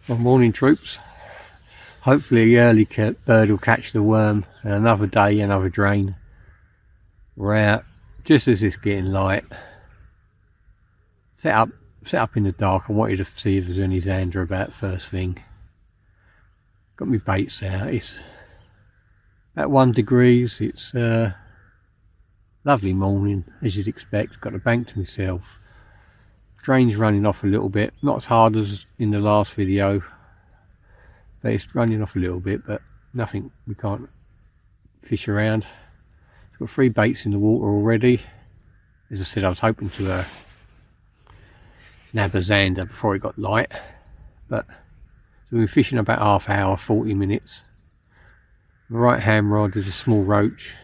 Well, morning troops. Hopefully the early bird will catch the worm, and another day, another drain. We're out just as it's getting light. Set up in the dark. I wanted to see if there's any Zander about first thing. Got my baits out. It's about 1 degree. It's a lovely morning, as you'd expect. Got the bank to myself. Drain's running off a little bit, not as hard as in the last video, but it's running off a little bit, but nothing we can't fish around. It's got 3 baits in the water already. As I said, I was hoping to nab a Zander before it got light, but so we've been fishing about half hour, 40 minutes. The right hand rod is a small roach,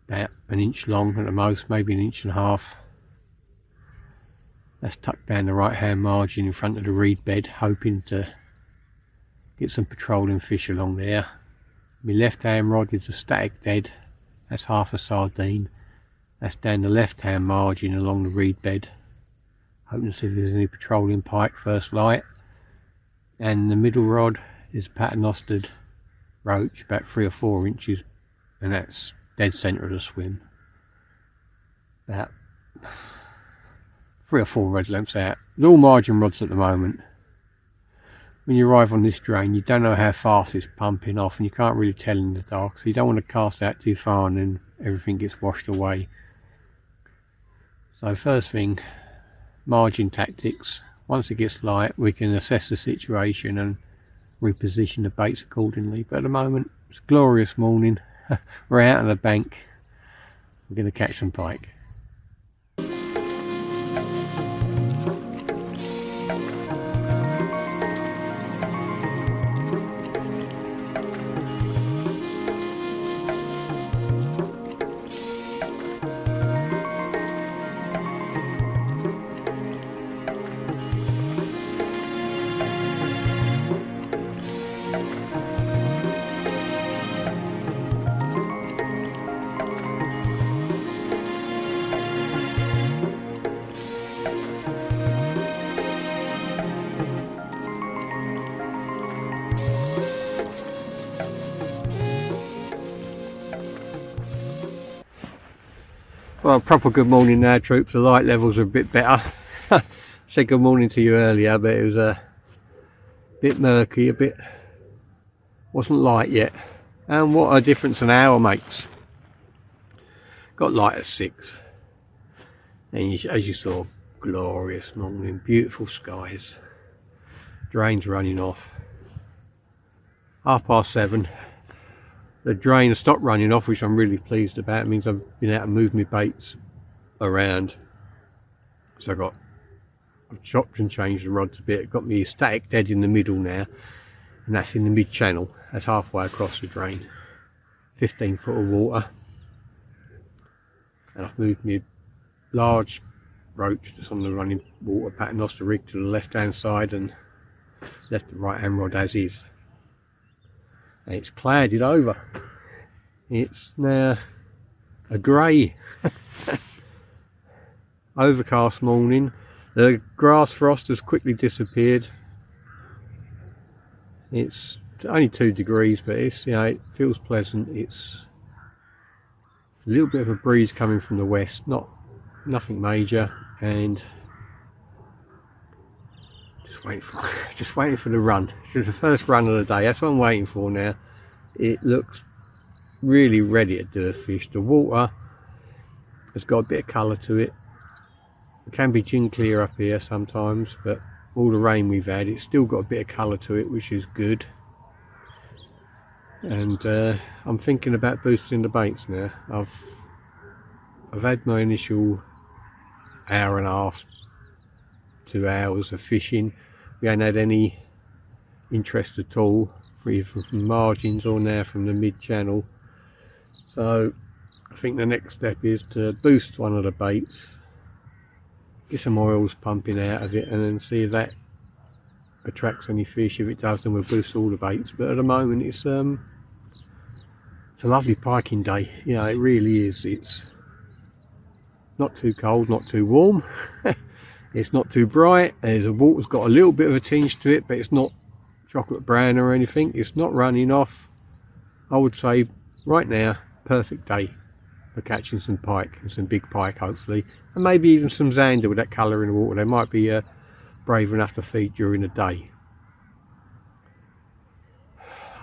about 1 inch long at the most, maybe 1.5 inches. That's tucked down the right hand margin in front of the reed bed, hoping to get some patrolling fish along there. My left hand rod is a static dead, that's half a sardine. That's down the left hand margin along the reed bed, hoping to see if there's any patrolling pike first light. And the middle rod is a paternostered roach, about 3 or 4 inches, and that's dead centre of the swim. About 3 or 4 rod lengths out. They're all margin rods at the moment. When you arrive on this drain, you don't know how fast it's pumping off, and you can't really tell in the dark, so you don't want to cast out too far and then everything gets washed away. So first thing, margin tactics. Once it gets light, we can assess the situation and reposition the baits accordingly. But at the moment, it's a glorious morning. We're out on the bank. We're going to catch some pike. Well, proper good morning now, troops. The light levels are a bit better. Said good morning to you earlier, but it was a bit murky, wasn't light yet. And what a difference an hour makes. Got light at 6. And as you saw, glorious morning, beautiful skies. Drain's running off. 7:30. The drain has stopped running off, which I'm really pleased about. It means I've been able to move my baits around. So I've chopped and changed the rods a bit. Got me static dead in the middle now, and that's in the mid channel. That's halfway across the drain. 15 foot of water. And I've moved my large roach that's on the running water paternoster rig to the left hand side and left the right hand rod as is. And it's clouded over. It's now a grey overcast morning. The grass frost has quickly disappeared. It's only 2 degrees, but it's, you know, it feels pleasant. It's a little bit of a breeze coming from the west, nothing major, and just waiting for the run. It's the first run of the day. That's what I'm waiting for now. It looks really ready to do a fish. The water has got a bit of colour to it. It can be gin clear up here sometimes, but all the rain we've had, it's still got a bit of colour to it, which is good. And I'm thinking about boosting the baits now. I've had my initial hour and a half, 2 hours of fishing. We haven't had any interest at all, either from margins or now from the mid channel. So I think the next step is to boost one of the baits, get some oils pumping out of it, and then see if that attracts any fish. If it does, then we'll boost all the baits. But at the moment it's a lovely piking day. You know, it really is. It's not too cold, not too warm. It's not too bright. The water's got a little bit of a tinge to it, but it's not chocolate brown or anything. It's not running off. I would say right now, perfect day for catching some pike, and some big pike hopefully, and maybe even some zander with that colour in the water. They might be brave enough to feed during the day.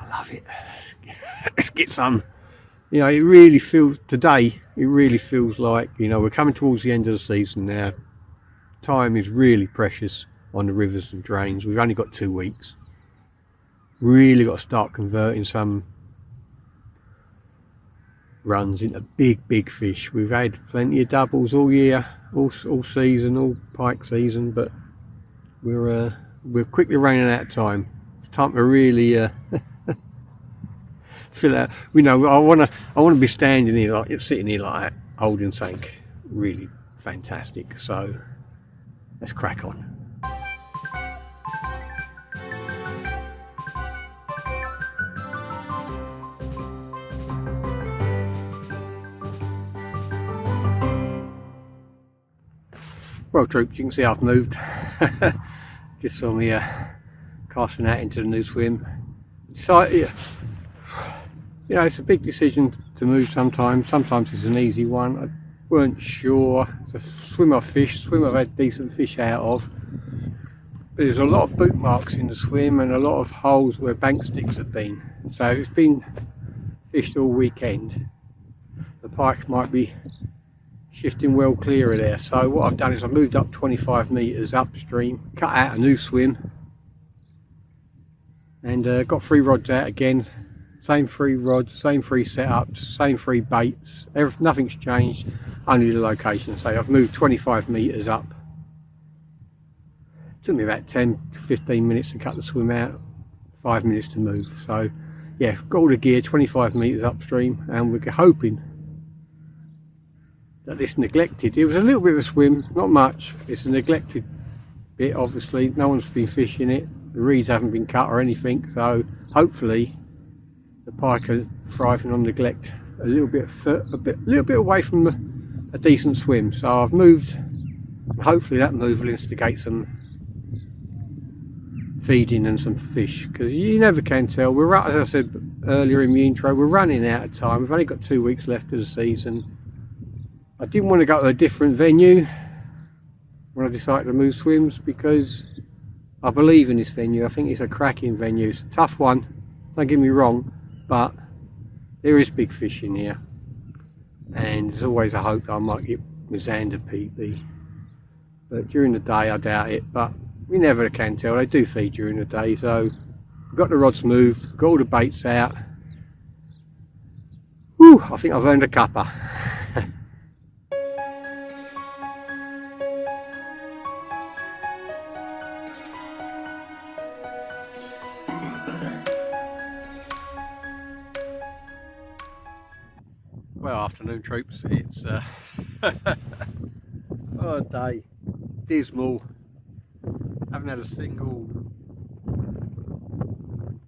I love it. Let's get some. You know, it really feels today, it really feels like, you know, we're coming towards the end of the season now. Time is really precious on the rivers and drains. We've only got 2 weeks. Really got to start converting some runs into big fish. We've had plenty of doubles all year, all season, all pike season, but we're quickly running out of time. It's time to really fill out. You know, I want to be standing here, like sitting here like that, holding something really fantastic. So let's crack on. Well, troops, you can see I've moved. Just saw me casting out into the new swim. So, yeah, you know, it's a big decision to move sometimes. Sometimes it's an easy one. I weren't sure. It's a swim I've fished, swim I've had decent fish out of. But there's a lot of boot marks in the swim and a lot of holes where bank sticks have been. So it's been fished all weekend. The pike might be shifting well clear of there. So what I've done is I've moved up 25 metres upstream, cut out a new swim, and got 3 rods out again. Same 3 rods, same 3 setups, same 3 baits. Nothing's changed, only the location. So I've moved 25 metres up. It took me about 10-15 minutes to cut the swim out, 5 minutes to move. So yeah, got all the gear 25 metres upstream, and we're hoping that this neglected, it was a little bit of a swim, not much, it's a neglected bit obviously, no one's been fishing it, the reeds haven't been cut or anything, so hopefully the pike are thriving on neglect, a little bit away from a decent swim. So I've moved, hopefully that move will instigate some feeding and some fish, because you never can tell. We're, as I said earlier in the intro, we're running out of time. We've only got 2 weeks left of the season. I didn't want to go to a different venue when I decided to move swims, because I believe in this venue. I think it's a cracking venue. It's a tough one, don't get me wrong, but there is big fish in here, and there's always a hope that I might get my Zander PB. But during the day I doubt it, but you never can tell. They do feed during the day. So we've got the rods moved, got all the baits out. Whew, I think I've earned a cuppa. Well, afternoon troops, it's oh, day, dismal, haven't had a single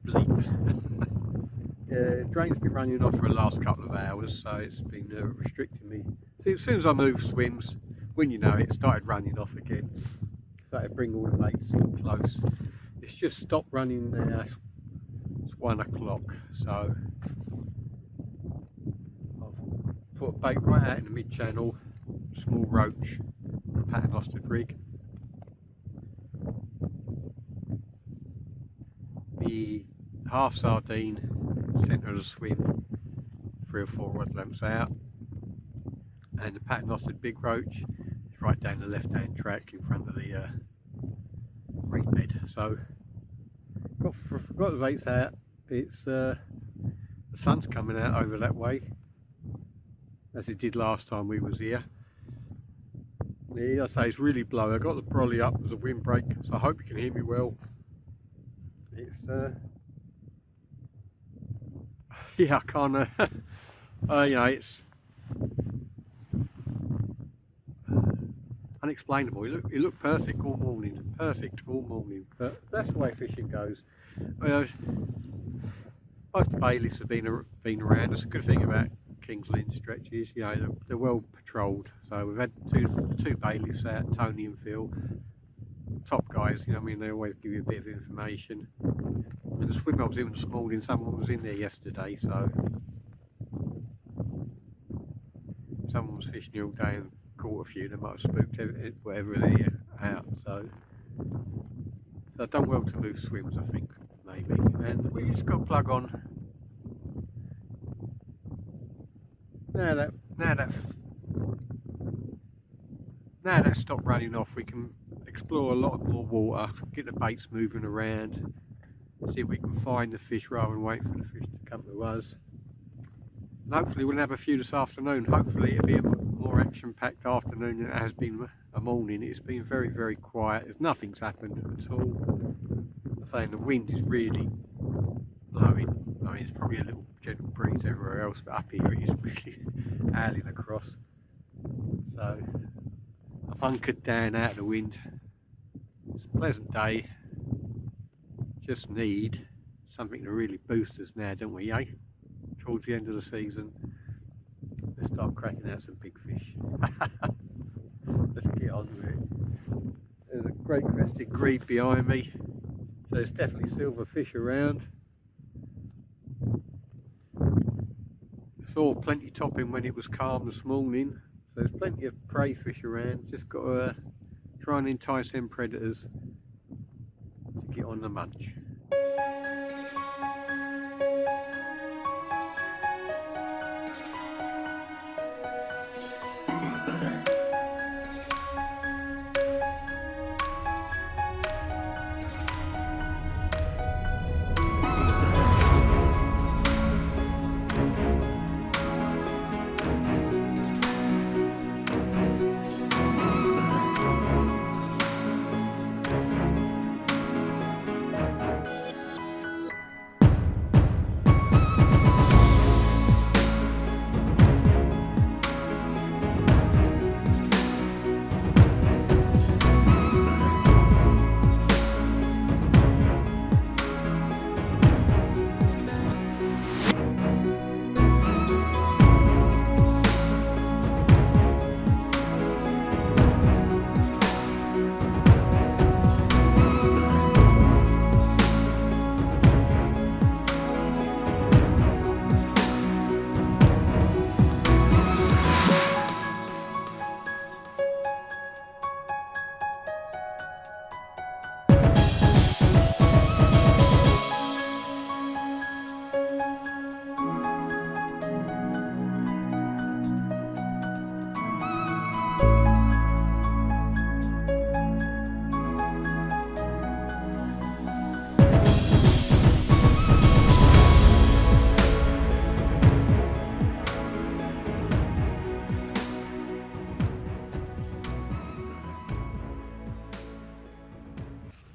bleep. Yeah, drain's been running off for the last couple of hours, so it's been restricting me. See, as soon as I moved swims, when you know it started running off again, started to bring all the baits in close. It's just stopped running now, it's 1 o'clock, so put a bait right out in the mid-channel, small roach, paternoster rig. The half sardine, centre of the swim, 3 or 4 rod lamps out, and the paternoster big roach is right down the left-hand track in front of the reed bed. So got the baits out. It's the sun's coming out over that way, as it did last time we was here. Yeah, I say it's really blowing. I got the brolly up, there's a windbreak, so I hope you can hear me well. It's yeah, I can't you know, it's unexplainable. It looked perfect all morning, but that's the way fishing goes. Well, both the bailiffs have been around. That's a good thing about King's Lynn stretches, you know, they're well patrolled. So we've had two bailiffs out, Tony and Phil, top guys, you know, I mean, they always give you a bit of information. And the swim I was in this morning, someone was in there yesterday, so someone was fishing all day and caught a few. They might have spooked whatever they're out. So I've done well to move swims, I think, maybe. And we just got to plug on. Now that stopped running off, we can explore a lot more water, get the baits moving around, see if we can find the fish rather than wait for the fish to come to us. And hopefully we'll have a few this afternoon. Hopefully it'll be a more action-packed afternoon than it has been a morning. It's been very, very quiet. Nothing's happened at all. I'm saying the wind is really blowing. I mean, it's probably a little gentle breeze everywhere else, but up here it is really howling across. So I'm hunkered down out of the wind. It's a pleasant day. Just need something to really boost us now, don't we, eh? Towards the end of the season, let's start cracking out some big fish. Let's get on with it. There's a great crested grebe behind me, so there's definitely silver fish around. Saw plenty topping when it was calm this morning, so there's plenty of prey fish around. Just got to try and entice them predators to get on the munch.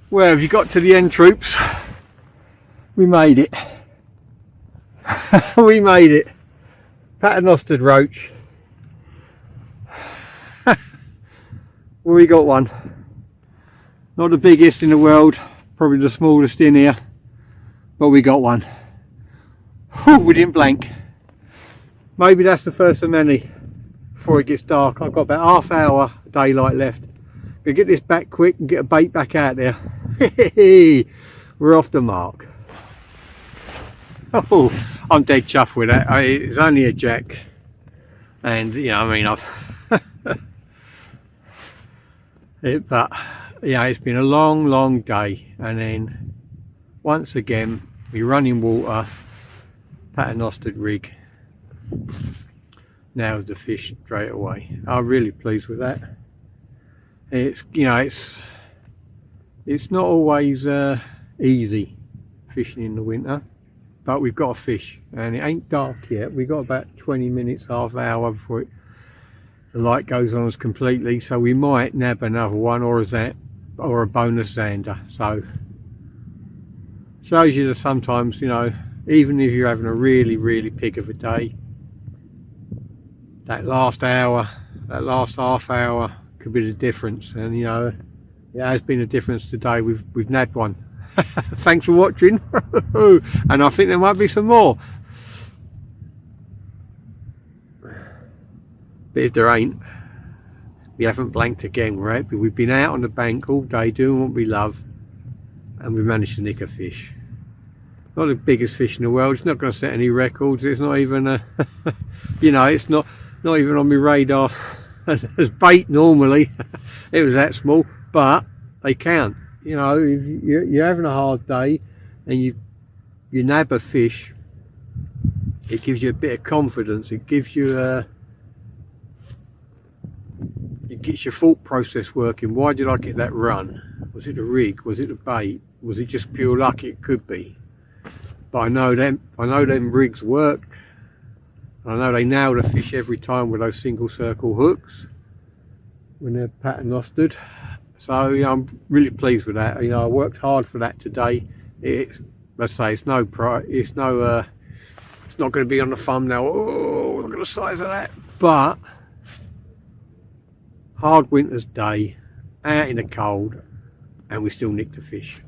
Well, have you got to the end, troops? We made it. We made it. Paternostered roach. Well, we got one. Not the biggest in the world, probably the smallest in here, but we got one. Whew, we didn't blank. Maybe that's the first of many before it gets dark. I've got about half hour daylight left. Gonna get this back quick and get a bait back out there. We're off the mark. Oh, I'm dead chuffed with that. It's only a jack, and you know, I mean, but yeah, it's been a long day, and then once again we run in water, paternostered rig. Now the fish straight away. I'm really pleased with that. It's, you know, it's not always easy fishing in the winter, but we've got a fish, and it ain't dark yet. We've got about 20 minutes, half hour before the light goes on us completely, so we might nab another one or a bonus Zander. So shows you that sometimes, you know, even if you're having a really pig of a day, that last hour, that last half hour could be the difference. And you know, it has been a difference today. We've nabbed one. Thanks for watching. And I think there might be some more. But if there ain't, we haven't blanked again, right? But we've been out on the bank all day doing what we love, and we managed to nick a fish. Not the biggest fish in the world. It's not going to set any records. It's not even a, you know, it's not even on my radar as bait normally. It was that small, but they count. You know, if you're having a hard day and you nab a fish, it gives you a bit of confidence. It gives you it gets your thought process working. Why did I get that run? Was it the rig? Was it the bait? Was it just pure luck? It could be. But I know them rigs work. I know they nail the fish every time with those single circle hooks when they're paternostered. So yeah, I'm really pleased with that. You know, I worked hard for that today. Let's say it's not going to be on the thumbnail. Oh, look at the size of that. But hard winter's day, out in the cold, and we still nicked a fish.